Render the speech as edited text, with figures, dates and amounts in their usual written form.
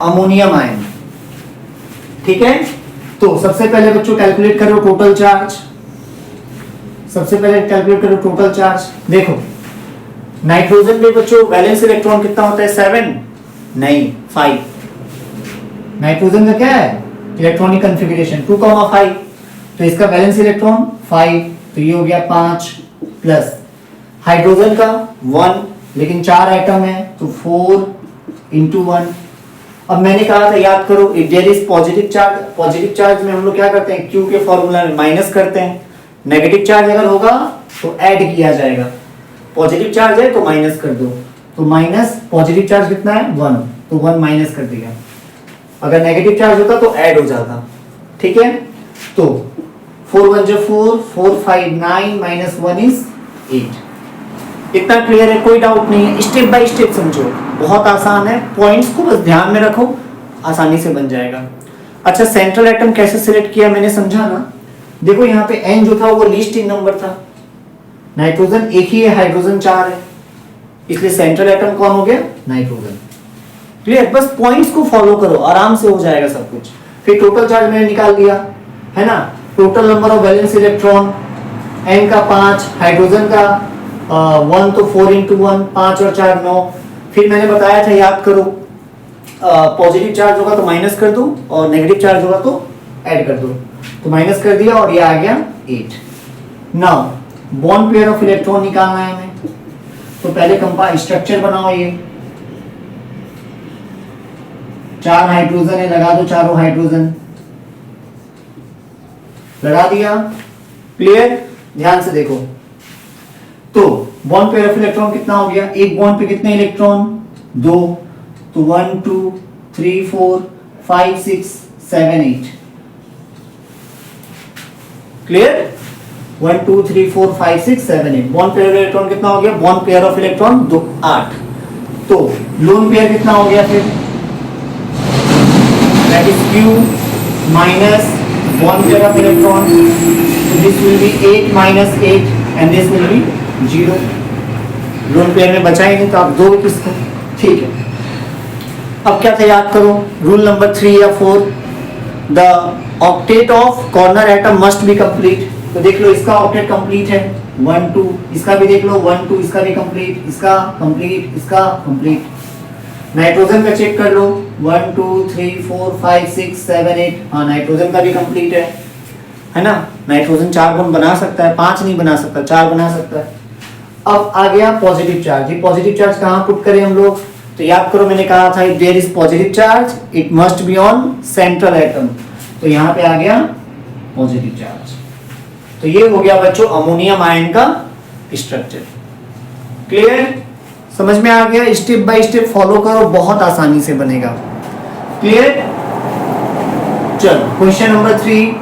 Ammonium ion. ठीक है, तो सबसे पहले बच्चों कैलकुलेट करो टोटल चार्ज। सबसे पहले कैलकुलेट करो टोटल चार्ज। देखो नाइट्रोजन में बच्चों वैलेंस इलेक्ट्रॉन कितना होता है? 7 नहीं 5। नाइट्रोजन का क्या है इलेक्ट्रॉनिक कॉन्फ़िगरेशन 2,5, तो इसका वैलेंस इलेक्ट्रॉन 5, तो ये हो गया 5 प्लस हाइड्रोजन का 1, लेकिन 4 आइटम है तो 4 into 1। अब मैंने कहा था याद करो if there is positive charge में हम लोग क्या करते हैं Q के फॉर्मूला में माइनस करते हैं, नेगेटिव चार्ज अगर होगा तो ऐड किया जाएगा। पॉजिटिव चार्ज है तो माइनस कर दो, तो माइनस पॉजिटिव चार्ज कितना है 1, तो 1 माइनस कर दिया। अगर नेगेटिव चार्ज होता तो ऐड हो जाता। ठीक है, तो 4 1 जो 4, 4 5 9 माइनस 1 इज 8। इतना क्लियर है, कोई डाउट नहीं है। स्टेप बाय स्टेप समझो, बहुत आसान है, पॉइंट्स को बस ध्यान में रखो, आसानी से बन जाएगा। अच्छा सेंट्रल एटम कैसे सिलेक्ट किया मैंने समझा ना। देखो यहाँ पे N जो था वो लीस्ट इन नंबर था, नाइट्रोजन एक ही है, हाइड्रोजन 4 है, इसलिए सेंट्रल एटम कौन हो गया? नाइट्रोजन। क्लियर, बस पॉइंट्स को फॉलो करो, आराम से हो जाएगा सब कुछ। फिर टोटल चार्ज मैंने निकाल दिया है ना, total number of valence electron N का 5, हाइड्रोजन का 1, तो 4 into 1 5 और 4 9। फिर मैंने बताया था याद करो पॉजिटिव चार्ज होगा तो माइनस कर दो और नेगेटिव चार्ज होगा तो ऐड कर दो, तो माइनस कर दिया और ये आ गया 8। Now bond pair of electron निकालना है हमें, तो पहले कंपाउंड स्ट्रक्चर बनाओ। ये 4 हाइड्रोजन है, लगा दो चारों हाइड्रोजन, लगा दिया। क्लियर, ध्यान से देखो, तो बॉन्ड पेयर ऑफ इलेक्ट्रॉन कितना हो गया? एक बॉन्ड पे कितने इलेक्ट्रॉन? 2, तो 1 2 3 4 5 6 7 8। Clear, 1 2 3 4 5 6 7 8। Bond pair of electron कितना हो गया? Bond pair of electron 2 8। तो लोन पेयर कितना हो गया फिर? That is Q minus bond pair of electron, so this will be 8 minus 8 and this will be 0। Lone pair में बचा ही नहीं तो आप दो किसको। ठीक है, अब क्या था याद करो, रूल नंबर 3 या 4, the octet of corner atom must be complete. तो देख लो इसका ऑक्टेट कंप्लीट है 1 2, इसका भी देख लो 1 2, इसका भी कंप्लीट, इसका कंप्लीट, इसका कंप्लीट। नाइट्रोजन का चेक कर लो 1 2 3 4 5 6 7 8, हाँ नाइट्रोजन का भी कंप्लीट है ना। नाइट्रोजन 4 बॉन्ड बना सकता है, 5 नहीं बना सकता, 4 बना सकता है। अब आ गया पॉजिटिव चार्ज। ये पॉजिटिव चार्ज कहाँ पुट करें हम लोग? तो याद करो मैंने कहा था if there is positive charge it must be on central atom, तो यहाँ पे आ गया पॉजिटिव चार्ज। तो ये हो गया बच्चों अमोनियम आयन का स्ट्रक्चर। क्लियर, समझ में आ गया? स्टेप बाय स्टेप फॉलो करो, बहुत आसानी से बनेगा। क्लियर, चलो क्वेश्चन नंबर 3।